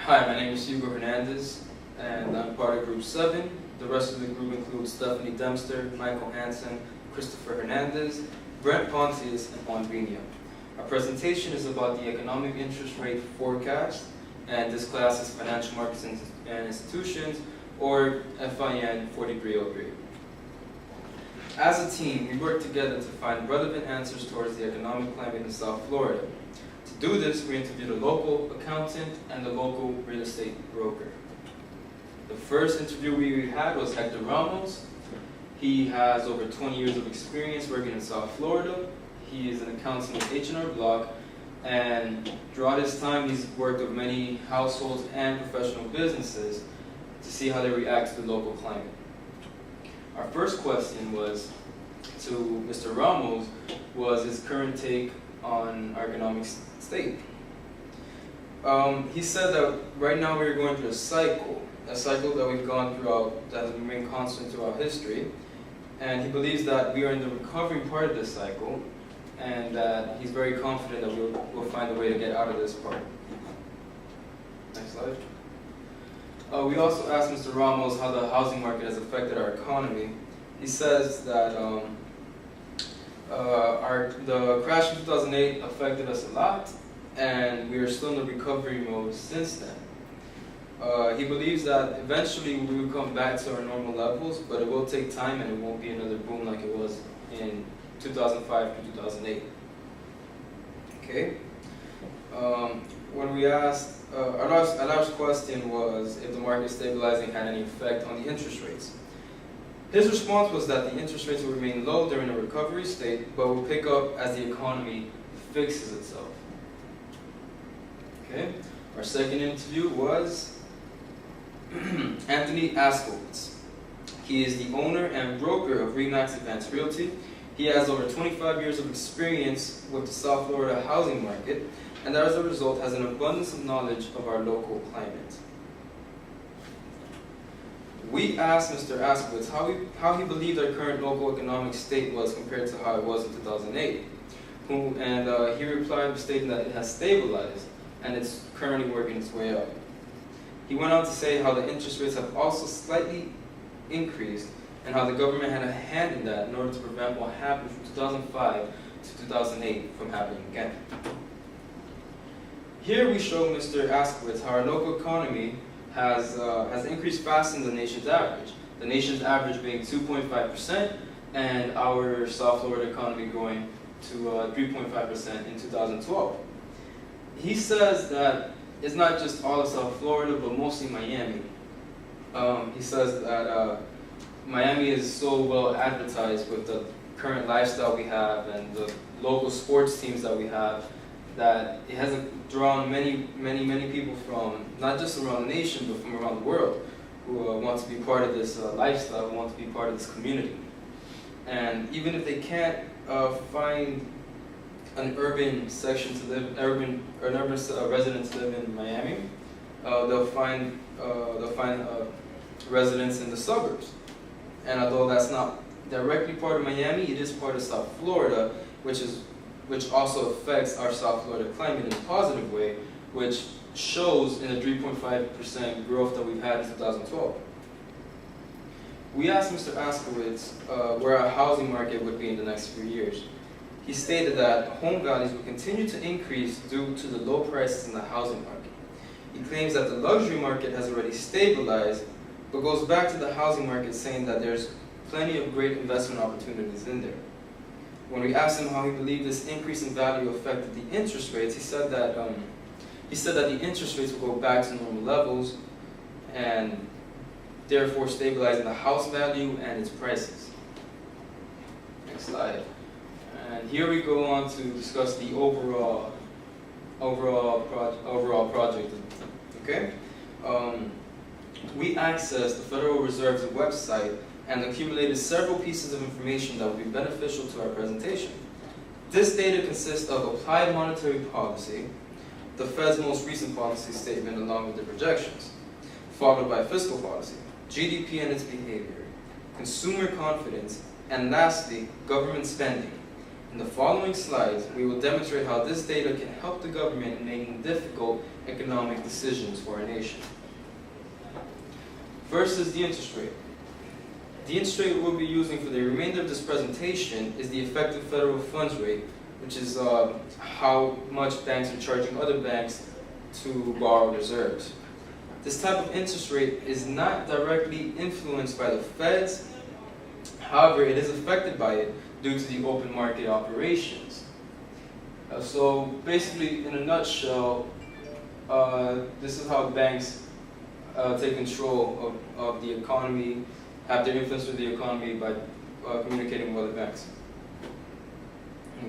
Hi, my name is Hugo Hernandez, and I'm part of Group 7. The rest of the group includes Stephanie Dempster, Michael Hansen, Christopher Hernandez, Brent Pontius, and Juan Vina. Our presentation is about the economic interest rate forecast, and this class is Financial Markets and Institutions, or FIN 4303. As a team, we work together to find relevant answers towards the economic climate in South Florida. To do this, we interviewed a local accountant and a local real estate broker. The first interview we had was Hector Ramos. He has over 20 years of experience working in South Florida. He is an accountant with H&R Block, and throughout his time, he's worked with many households and professional businesses to see how they react to the local climate. Our first question was to Mr. Ramos was his current take on our economic state. He said that right now we're going through a cycle that we've gone throughout, that has remained constant throughout history, and he believes that we are in the recovering part of this cycle, and that he's very confident that we'll find a way to get out of this part. Next slide. We also asked Mr. Ramos how the housing market has affected our economy. He says that the crash in 2008 affected us a lot, and we are still in the recovery mode since then. He believes that eventually we will come back to our normal levels, but it will take time and it won't be another boom like it was in 2005 to 2008. Okay. When we asked, our last question was if the market stabilizing had any effect on the interest rates. His response was that the interest rates will remain low during a recovery state, but will pick up as the economy fixes itself. Okay. Our second interview was Anthony Askowitz. He is the owner and broker of Remax Advanced Realty. He has over 25 years of experience with the South Florida housing market, and as a result has an abundance of knowledge of our local climate. We asked Mr. Askowitz how he believed our current local economic state was compared to how it was in 2008. He replied stating that it has stabilized and it's currently working its way up. He went on to say how the interest rates have also slightly increased and how the government had a hand in that in order to prevent what happened from 2005 to 2008 from happening again. Here we show Mr. Askowitz how our local economy has increased faster than the nation's average. The nation's average being 2.5%, and our South Florida economy growing to 3.5% in 2012. He says that it's not just all of South Florida, but mostly Miami. He says that Miami is so well advertised with the current lifestyle we have and the local sports teams that we have, that it has drawn many people from not just around the nation, but from around the world who want to be part of this lifestyle, who want to be part of this community. And even if they can't find an urban section to live, an urban resident to live in Miami, they'll find residents in the suburbs. And although that's not directly part of Miami, it is part of South Florida, which also affects our South Florida climate in a positive way, which shows in the 3.5% growth that we've had in 2012. We asked Mr. Askowitz where our housing market would be in the next few years. He stated that home values will continue to increase due to the low prices in the housing market. He claims that the luxury market has already stabilized, but goes back to the housing market saying that there's plenty of great investment opportunities in there. When we asked him how he believed this increase in value affected the interest rates, he said that the interest rates will go back to normal levels and therefore stabilizing the house value and its prices. Next slide. And here we go on to discuss the overall project. Okay. We accessed the Federal Reserve's website and accumulated several pieces of information that will be beneficial to our presentation. This data consists of applied monetary policy, the Fed's most recent policy statement along with the projections, followed by fiscal policy, GDP and its behavior, consumer confidence, and lastly, government spending. In the following slides, we will demonstrate how this data can help the government in making difficult economic decisions for our nation. First is the interest rate. The interest rate we'll be using for the remainder of this presentation is the effective federal funds rate, which is how much banks are charging other banks to borrow reserves. This type of interest rate is not directly influenced by the feds. However, it is affected by it due to the open market operations. So basically, in a nutshell, this is how banks take control of the economy, have their influence with the economy by communicating with other banks.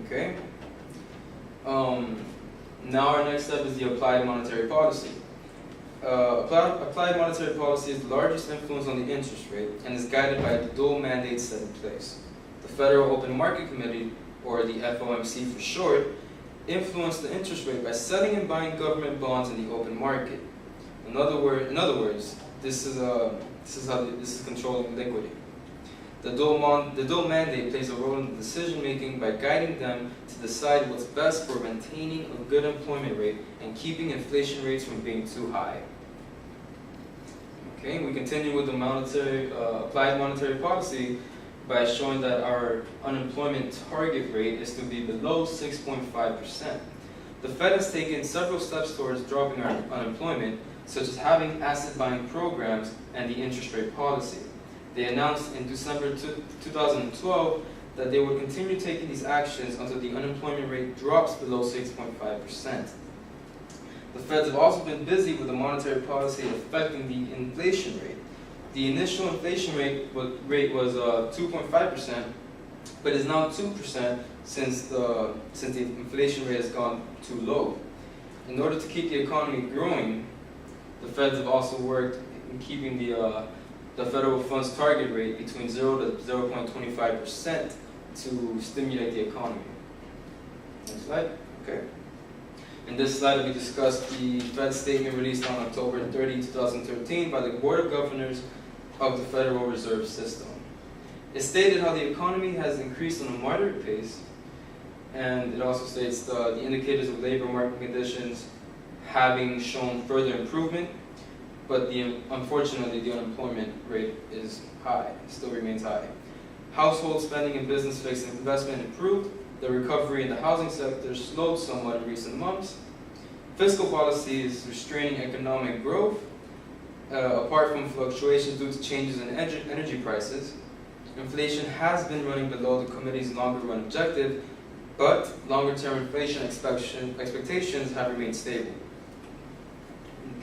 Okay. Now our next step is the applied monetary policy. Applied monetary policy is the largest influence on the interest rate and is guided by the dual mandates set in place. The Federal Open Market Committee, or the FOMC for short, influenced the interest rate by selling and buying government bonds in the open market. In other words, this is controlling liquidity. The dual mandate plays a role in decision making by guiding them to decide what's best for maintaining a good employment rate and keeping inflation rates from being too high. Okay, we continue with the applied monetary policy by showing that our unemployment target rate is to be below 6.5%. The Fed has taken several steps towards dropping our unemployment, such as having asset buying programs and the interest rate policy. They announced in December 2012 that they would continue taking these actions until the unemployment rate drops below 6.5%. The Feds have also been busy with the monetary policy affecting the inflation rate. The initial inflation rate was 2.5%, but is now 2% since the inflation rate has gone too low. In order to keep the economy growing, the Feds have also worked in keeping the federal funds target rate between 0 to 0.25% to stimulate the economy. Next slide. Okay. In this slide, we discuss the Fed statement released on October 30, 2013 by the Board of Governors of the Federal Reserve System. It stated how the economy has increased on a moderate pace, and it also states the indicators of labor market conditions having shown further improvement, but unfortunately the unemployment rate is high, still remains high. Household spending and business-facing investment improved. The recovery in the housing sector slowed somewhat in recent months. Fiscal policy is restraining economic growth, apart from fluctuations due to changes in energy prices. Inflation has been running below the committee's longer-run objective, but longer-term inflation expectations have remained stable.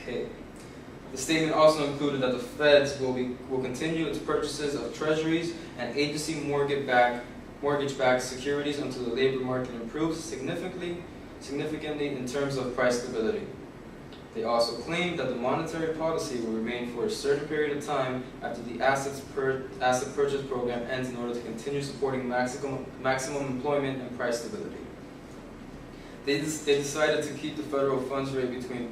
Okay. The statement also included that the Feds will continue its purchases of treasuries and agency mortgage-backed securities until the labor market improves significantly in terms of price stability. They also claimed that the monetary policy will remain for a certain period of time after the asset purchase program ends in order to continue supporting maximum employment and price stability. They decided to keep the federal funds rate between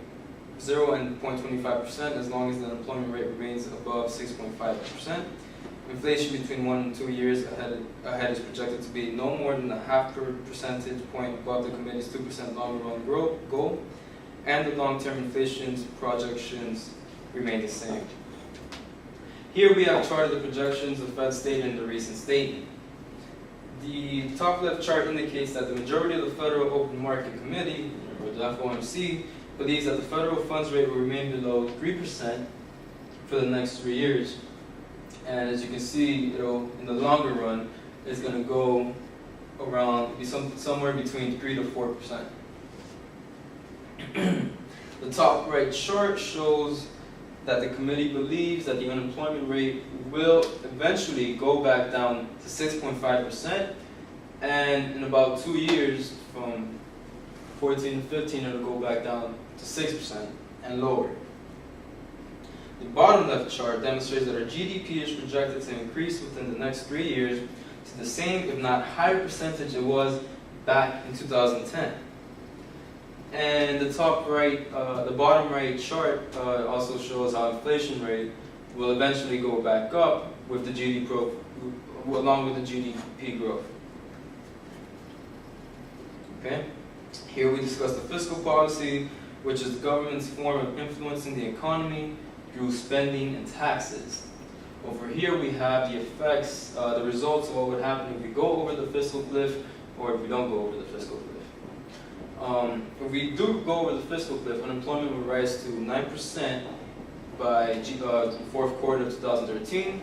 0 and 0.25% as long as the unemployment rate remains above 6.5%. Inflation between 1 and 2 years ahead is projected to be no more than a half percentage point above the committee's 2% longer-run goal, and the long-term inflation projections remain the same. Here we have charted the projections the Fed stated in the recent statement. The top left chart indicates that the majority of the Federal Open Market Committee, or the FOMC, believes that the federal funds rate will remain below 3% for the next 3 years. And as you can see, in the longer run, it's going to go around, somewhere between 3 to 4%. The top right chart shows that the committee believes that the unemployment rate will eventually go back down to 6.5%, and in about 2 years, from 14 to 15, it'll go back down to 6% and lower. The bottom left chart demonstrates that our GDP is projected to increase within the next 3 years to the same, if not higher percentage it was back in 2010. And the top right, the bottom right chart also shows how inflation rate will eventually go back up with the along with the GDP growth. Okay? Here we discuss the fiscal policy, which is the government's form of influencing the economy through spending and taxes. Over here we have the effects, the results of what would happen if we go over the fiscal cliff or if we don't go over the fiscal cliff. If we do go over the fiscal cliff, unemployment will rise to 9% by the fourth quarter of 2013.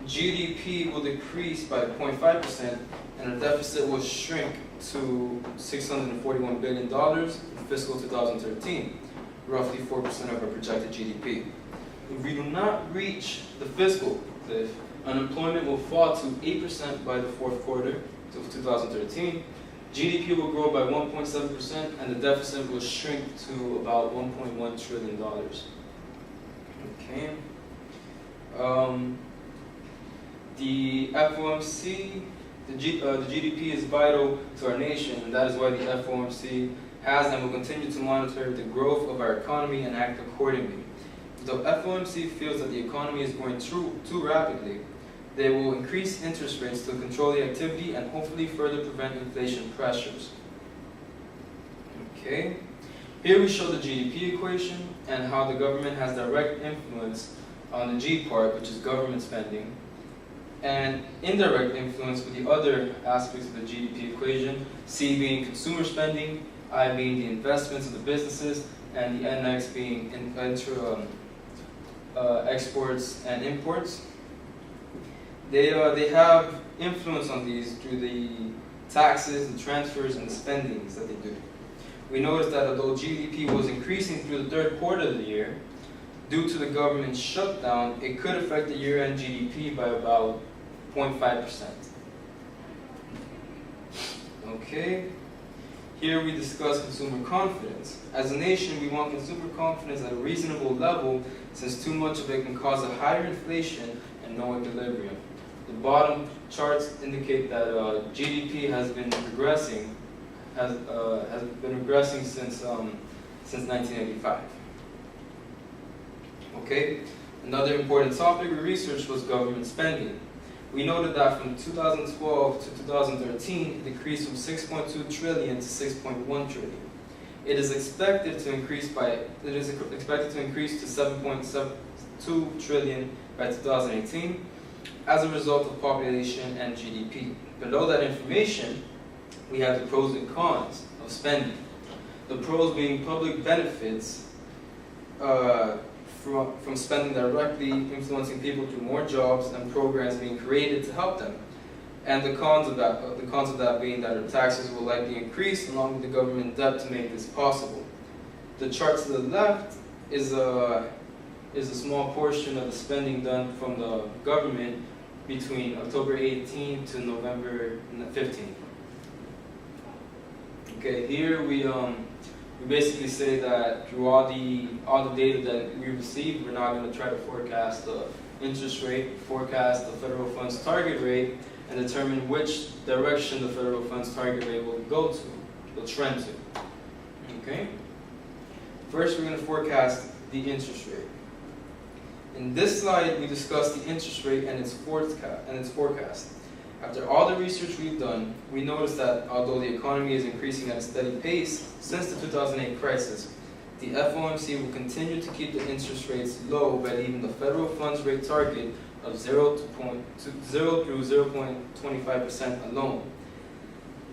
GDP will decrease by 0.5%, and the deficit will shrink to $641 billion in fiscal 2013, roughly 4% of our projected GDP. If we do not reach the fiscal cliff, unemployment will fall to 8% by the fourth quarter of 2013. GDP will grow by 1.7%, and the deficit will shrink to about $1.1 trillion. Okay. The FOMC, the GDP is vital to our nation, and that is why the FOMC has and will continue to monitor the growth of our economy and act accordingly. If the FOMC feels that the economy is growing too rapidly, they will increase interest rates to control the activity and hopefully further prevent inflation pressures. Okay. Here we show the GDP equation and how the government has direct influence on the G part, which is government spending, and indirect influence with the other aspects of the GDP equation, C being consumer spending, I being the investments of the businesses, and the NX being exports and imports. They have influence on these through the taxes, the transfers, and the spendings that they do. We noticed that although GDP was increasing through the third quarter of the year, due to the government shutdown, it could affect the year-end GDP by about 0.5%. Okay, here we discuss consumer confidence. As a nation, we want consumer confidence at a reasonable level, since too much of it can cause a higher inflation and no equilibrium. The bottom charts indicate that GDP has been regressing, since 1985. Okay, another important topic we researched was government spending. We noted that from 2012 to 2013, it decreased from 6.2 trillion to 6.1 trillion. It is expected to increase to 7.72 trillion by 2018 as a result of population and GDP. Below that information, we have the pros and cons of spending. The pros being public benefits from spending directly, influencing people through more jobs and programs being created to help them. And the cons of that being that our taxes will likely increase along with the government debt to make this possible. The chart to the left is a small portion of the spending done from the government between October 18 to November 15. Okay, here we basically say that through all the data that we received, we're not going to try to forecast the interest rate, forecast the federal funds target rate, and determine which direction the federal funds target rate will go to, will trend to. Okay? First, we're going to forecast the interest rate. In this slide, we discuss the interest rate and its forecast. After all the research we've done, we noticed that although the economy is increasing at a steady pace since the 2008 crisis, the FOMC will continue to keep the interest rates low by leaving the federal funds rate target of 0 through 0.25% alone.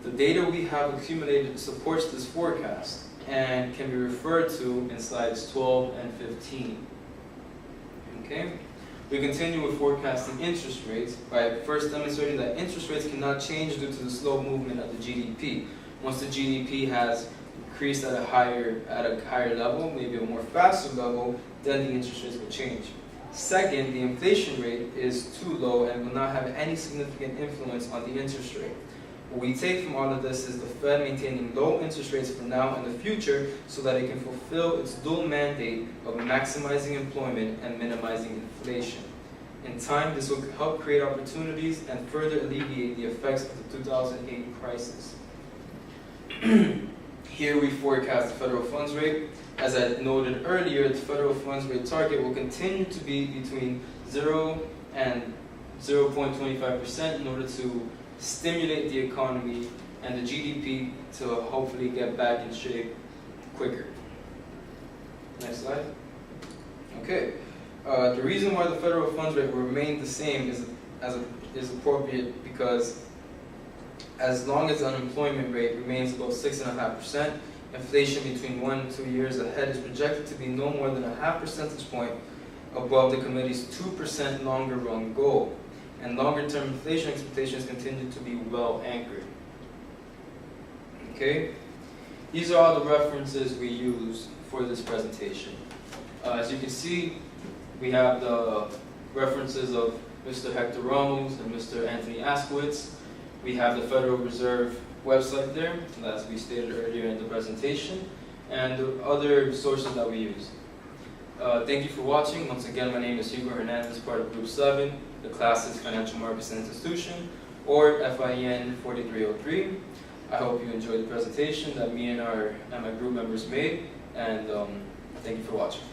The data we have accumulated supports this forecast and can be referred to in slides 12 and 15. Okay? We continue with forecasting interest rates by first demonstrating that interest rates cannot change due to the slow movement of the GDP. Once the GDP has increased at a higher level, maybe a more faster level, then the interest rates will change. Second, the inflation rate is too low and will not have any significant influence on the interest rate. What we take from all of this is the Fed maintaining low interest rates for now and the future so that it can fulfill its dual mandate of maximizing employment and minimizing inflation. In time, this will help create opportunities and further alleviate the effects of the 2008 crisis. Here we forecast the federal funds rate. As I noted earlier, the federal funds rate target will continue to be between 0 and 0.25% in order to stimulate the economy and the GDP to hopefully get back in shape quicker. Next slide. Okay. The reason why the federal funds rate will remain the same is appropriate because as long as the unemployment rate remains above 6.5%, inflation between 1 and 2 years ahead is projected to be no more than a half percentage point above the committee's 2% longer run goal, and longer-term inflation expectations continue to be well anchored. Okay, these are all the references we use for this presentation. As you can see, we have the references of Mr. Hector Ramos and Mr. Anthony Askowitz. We have the Federal Reserve website there, as we stated earlier in the presentation, and the other sources that we use. Thank you for watching. Once again, my name is Hugo Hernandez, part of Group 7. The class is Financial Markets and Institution, or FIN 4303. I hope you enjoyed the presentation that me and my group members made, and thank you for watching.